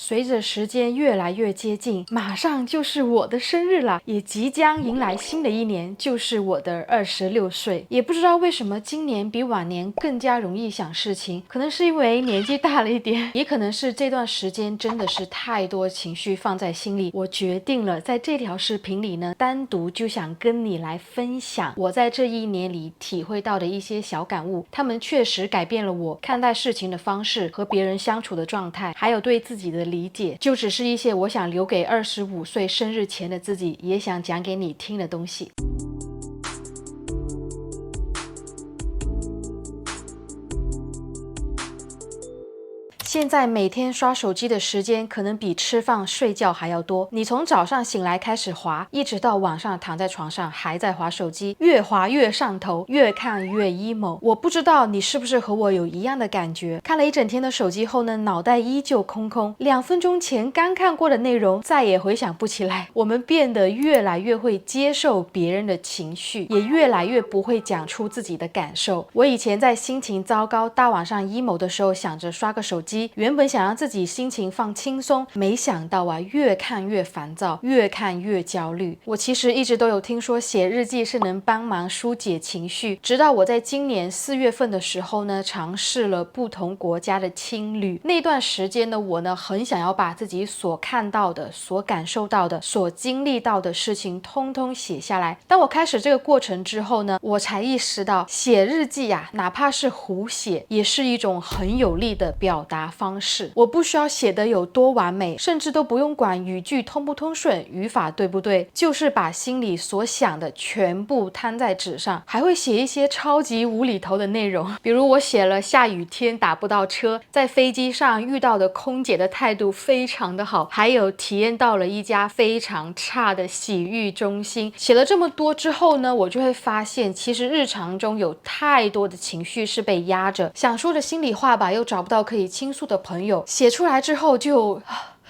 随着时间越来越接近，马上就是我的生日了，也即将迎来新的一年，就是我的26岁。也不知道为什么今年比往年更加容易想事情，可能是因为年纪大了一点，也可能是这段时间真的是太多情绪放在心里。我决定了，在这条视频里呢，单独就想跟你来分享我在这一年里体会到的一些小感悟，他们确实改变了我看待事情的方式和别人相处的状态，还有对自己的理解，就只是一些我想留给25岁生日前的自己，也想讲给你听的东西。现在每天刷手机的时间可能比吃饭睡觉还要多，你从早上醒来开始滑，一直到晚上躺在床上还在滑手机，越滑越上头，越看越 emo。 我不知道你是不是和我有一样的感觉，看了一整天的手机后呢，脑袋依旧空空，2分钟前刚看过的内容再也回想不起来。我们变得越来越会接受别人的情绪，也越来越不会讲出自己的感受。我以前在心情糟糕大晚上 emo 的时候，想着刷个手机，原本想让自己心情放轻松，没想到啊，越看越烦躁，越看越焦虑。我其实一直都有听说写日记是能帮忙疏解情绪，直到我在今年4月份的时候呢，尝试了不同国家的青旅。那段时间的我呢，很想要把自己所看到的、所感受到的、所经历到的事情通通写下来。当我开始这个过程之后呢，我才意识到写日记啊，哪怕是胡写，也是一种很有力的表达方式。我不需要写得有多完美，甚至都不用管语句通不通顺，语法对不对，就是把心里所想的全部摊在纸上。还会写一些超级无厘头的内容，比如我写了下雨天打不到车，在飞机上遇到的空姐的态度非常的好，还有体验到了一家非常差的洗浴中心。写了这么多之后呢，我就会发现其实日常中有太多的情绪是被压着，想说的心里话吧，又找不到可以倾诉的朋友，写出来之后就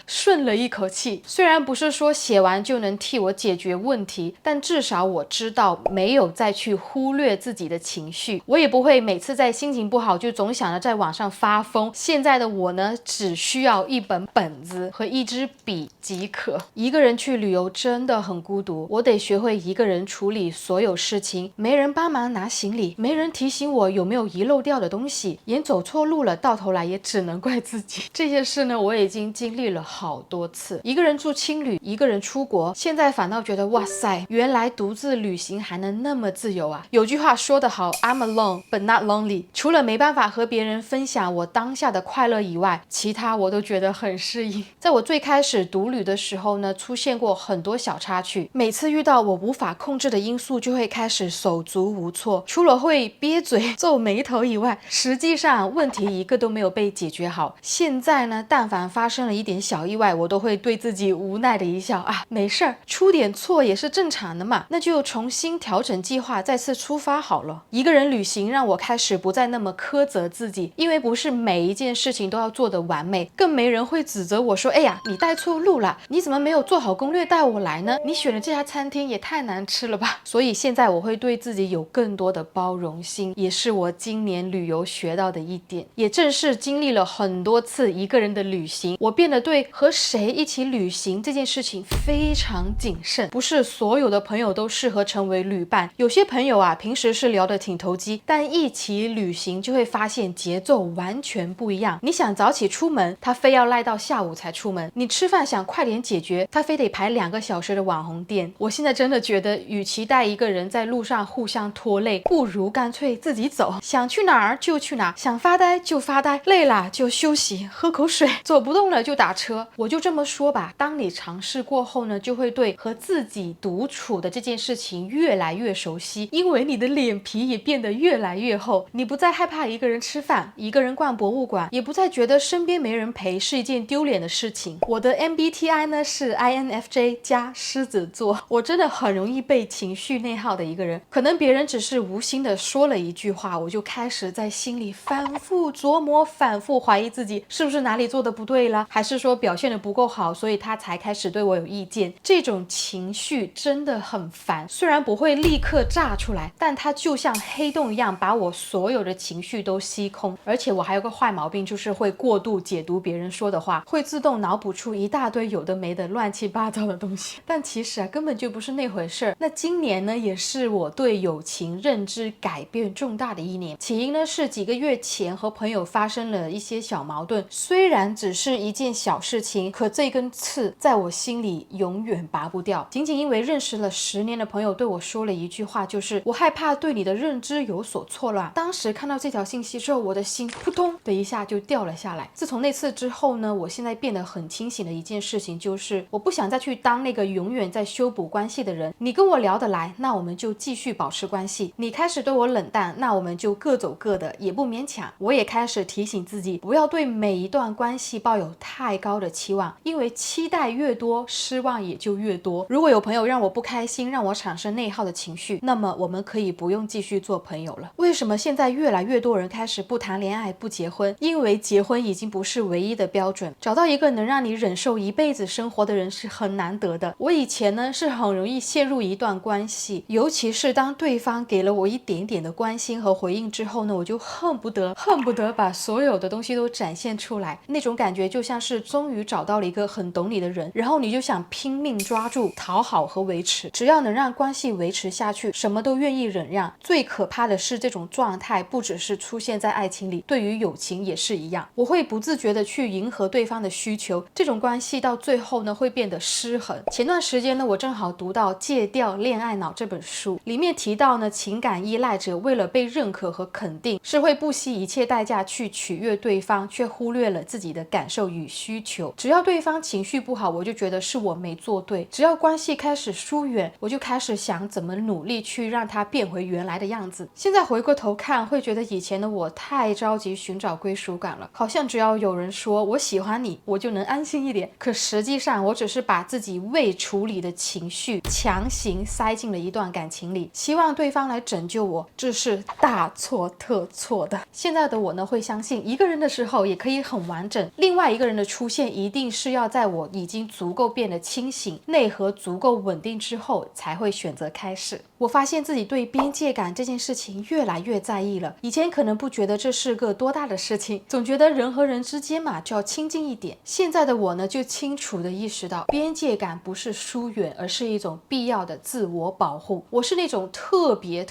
顺了一口气。虽然不是说写完就能替我解决问题，但至少我知道没有再去忽略自己的情绪，我也不会每次在心情不好就总想着在网上发疯。现在的我呢，只需要一本本子和一支笔即可。一个人去旅游真的很孤独，我得学会一个人处理所有事情，没人帮忙拿行李，没人提醒我有没有遗漏掉的东西，连走错路了到头来也只能怪自己。这些事呢，我已经经历了好多次，一个人住青旅，一个人出国，现在反倒觉得哇塞，原来独自旅行还能那么自由啊。有句话说得好， I'm alone but not lonely。 除了没办法和别人分享我当下的快乐以外，其他我都觉得很适应。在我最开始独旅的时候呢，出现过很多小插曲，每次遇到我无法控制的因素，就会开始手足无措，除了会憋嘴皱眉头以外，实际上问题一个都没有被解决好。现在呢，但凡发生了一点小意外，我都会对自己无奈的一笑啊，没事儿，出点错也是正常的嘛，那就重新调整计划，再次出发好了。一个人旅行让我开始不再那么苛责自己，因为不是每一件事情都要做得完美，更没人会指责我说，哎呀，你带错路了，你怎么没有做好攻略带我来呢？你选的这家餐厅也太难吃了吧。所以现在我会对自己有更多的包容心，也是我今年旅游学到的一点。也正是经历了很多次一个人的旅行，我变得对和谁一起旅行这件事情非常谨慎。不是所有的朋友都适合成为旅伴，有些朋友啊，平时是聊得挺投机，但一起旅行就会发现节奏完全不一样。你想早起出门，他非要赖到下午才出门；你吃饭想快点解决，他非得排2个小时的网红店。我现在真的觉得，与其带一个人在路上互相拖累，不如干脆自己走，想去哪儿就去哪儿，想发呆就发呆，累了就休息，喝口水，走不动了就打车。我就这么说吧，当你尝试过后呢，就会对和自己独处的这件事情越来越熟悉，因为你的脸皮也变得越来越厚，你不再害怕一个人吃饭，一个人逛博物馆，也不再觉得身边没人陪是一件丢脸的事情。我的 MBTI 呢是 INFJ 加狮子座，我真的很容易被情绪内耗的一个人。可能别人只是无心的说了一句话，我就开始在心里反复琢磨，反复怀疑自己是不是哪里做的不对了，还是说表现得不够好，所以他才开始对我有意见。这种情绪真的很烦，虽然不会立刻炸出来，但它就像黑洞一样把我所有的情绪都吸空。而且我还有个坏毛病，就是会过度解读别人说的话，会自动脑补出一大堆有的没的乱七八糟的东西，但其实根本就不是那回事。那今年呢，也是我对友情认知改变重大的一年。起因呢是几个月前和朋友发生了一些小矛盾，虽然只是一件小事情，可这根刺在我心里永远拔不掉。仅仅因为认识了10年的朋友对我说了一句话，就是我害怕对你的认知有所错乱。当时看到这条信息之后，我的心扑通的一下就掉了下来。自从那次之后呢，我现在变得很清醒的一件事情就是，我不想再去当那个永远在修补关系的人。你跟我聊得来，那我们就继续保持关系；你开始对我冷淡，那我们就各走各的，也不勉强。我也开始提醒自己，不要对每一段关系抱有太高的期望，因为期待越多，失望也就越多。如果有朋友让我不开心，让我产生内耗的情绪，那么我们可以不用继续做朋友了。为什么现在越来越多人开始不谈恋爱、不结婚？因为结婚已经不是唯一的标准，找到一个能让你忍受一辈子生活的人是很难得的。我以前呢是很容易陷入一段关系，尤其是当对方给了我一点点的关心和回应之后呢，我就恨不得把所有的东西都展现出来。那种感觉就像是终于找到了一个很懂你的人，然后你就想拼命抓住、讨好和维持，只要能让关系维持下去，什么都愿意忍让。最可怕的是，这种状态不只是出现在爱情里，对于友情也是一样。我会不自觉的去迎合对方的需求，这种关系到最后呢会变得失衡。前段时间呢，我正好读到《戒掉恋爱脑》这本书，里面提到呢，情感依赖者为了被认可和肯定，是会不惜一切代价去取悦对方，却忽略了自己的感受与需求。只要对方情绪不好，我就觉得是我没做对；只要关系开始疏远，我就开始想怎么努力去让它变回原来的样子。现在回过头看，会觉得以前的我太着急寻找归属感了，好像只要有人说我喜欢你，我就能安心一点。可实际上，我只是把自己未处理的情绪强行塞进了一段感情里，希望对方来拯救我，这是大错特错的。现在的我呢，会相信一个人的时候也可以很完整，另外一个人的出现一定是要在我已经足够变得清醒，内核足够稳定之后才会选择开始。我发现自己对边界感这件事情越来越在意了，以前可能不觉得这是个多大的事情，总觉得人和人之间嘛就要亲近一点。现在的我呢，就清楚地意识到，边界感不是疏远，而是一种必要的自我保护。我是那种特别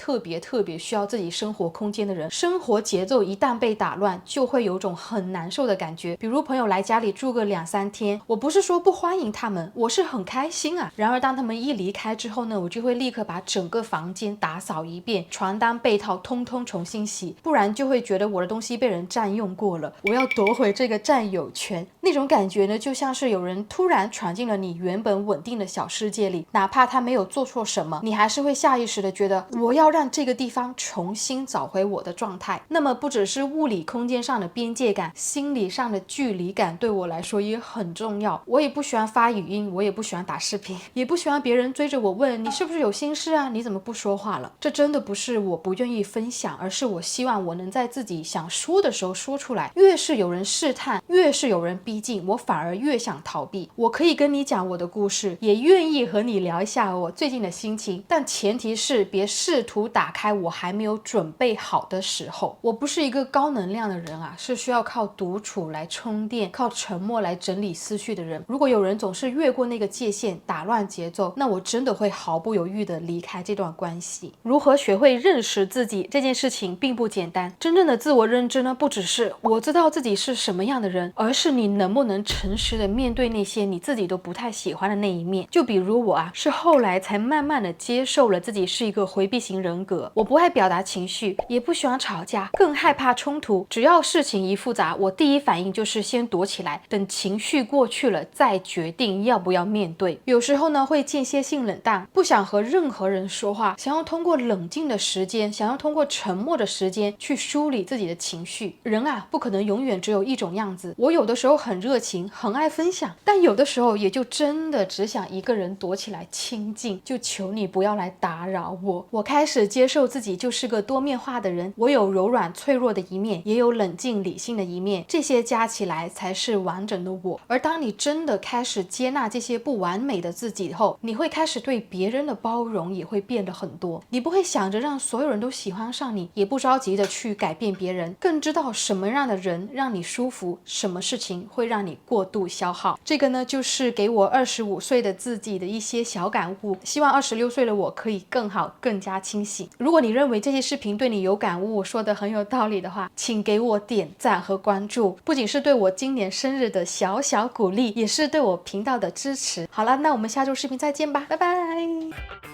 需要自己生活空间的人，生活节奏一旦被打乱，就会有种很难受的感觉。比如朋友来家里住个2-3天，我不是说不欢迎他们，我是很开心啊。然而当他们一离开之后呢，我就会立刻把整个房间打扫一遍，床单被套通通重新洗，不然就会觉得我的东西被人占用过了，我要夺回这个占有权。那种感觉呢，就像是有人突然闯进了你原本稳定的小世界里，哪怕他没有做错什么，你还是会下意识的觉得我要让这个地方重新找回我的状态。那么不只是物理空间上的边界感，心理上的距离感对我来说也很重要。我也不喜欢发语音，我也不喜欢打视频，也不喜欢别人追着我问你是不是有心事啊，你怎么不说话了。这真的不是我不愿意分享，而是我希望我能在自己想说的时候说出来。越是有人试探，越是有人逼近，我反而越想逃避。我可以跟你讲我的故事，也愿意和你聊一下我最近的心情，但前提是别试图打开我还没有准备好的时候。我不是一个高能量的人啊，是需要靠独处来充电，靠沉默来整理思绪的人。如果有人总是越过那个界限，打乱节奏，那我真的会毫不犹豫地离开这段关系。如何学会认识自己这件事情并不简单，真正的自我认知呢，不只是我知道自己是什么样的人，而是你能不能诚实的面对那些你自己都不太喜欢的那一面。就比如我啊，是后来才慢慢的接受了自己是一个回避型人格，我不爱表达情绪，也不喜欢吵架，更害怕冲突。只要事情一复杂，我第一反应就是先躲起来，等情绪过去了再决定要不要面对。有时候呢，会间歇性冷淡，不想和任何人说话，想要通过冷静的时间，想要通过沉默的时间去梳理自己的情绪。人啊，不可能永远只有一种样子。我有的时候很热情，很爱分享，但有的时候也就真的只想一个人躲起来清静，就求你不要来打扰我。我开始接受自己就是个多面化的人，我有柔软脆弱的一面，也有冷静理性的一面，这些加起来才是完整的我。而当你真的开始接纳这些不完美的自己后，你会开始对别人的包容也会变得很多。你不会想着让所有人都喜欢上你，也不着急的去改变别人，更知道什么样的人让你舒服，什么事情会让你过度消耗。这个呢，就是给我25岁的自己的一些小感悟，希望26岁的我可以更好，更加清醒。如果你认为这些视频对你有感悟，我说的很有道理的话，请给我点赞和关注，不仅是对我今年生日的小小鼓励，也是对我频道的支持。好了，那我们下周视频再见吧，拜拜。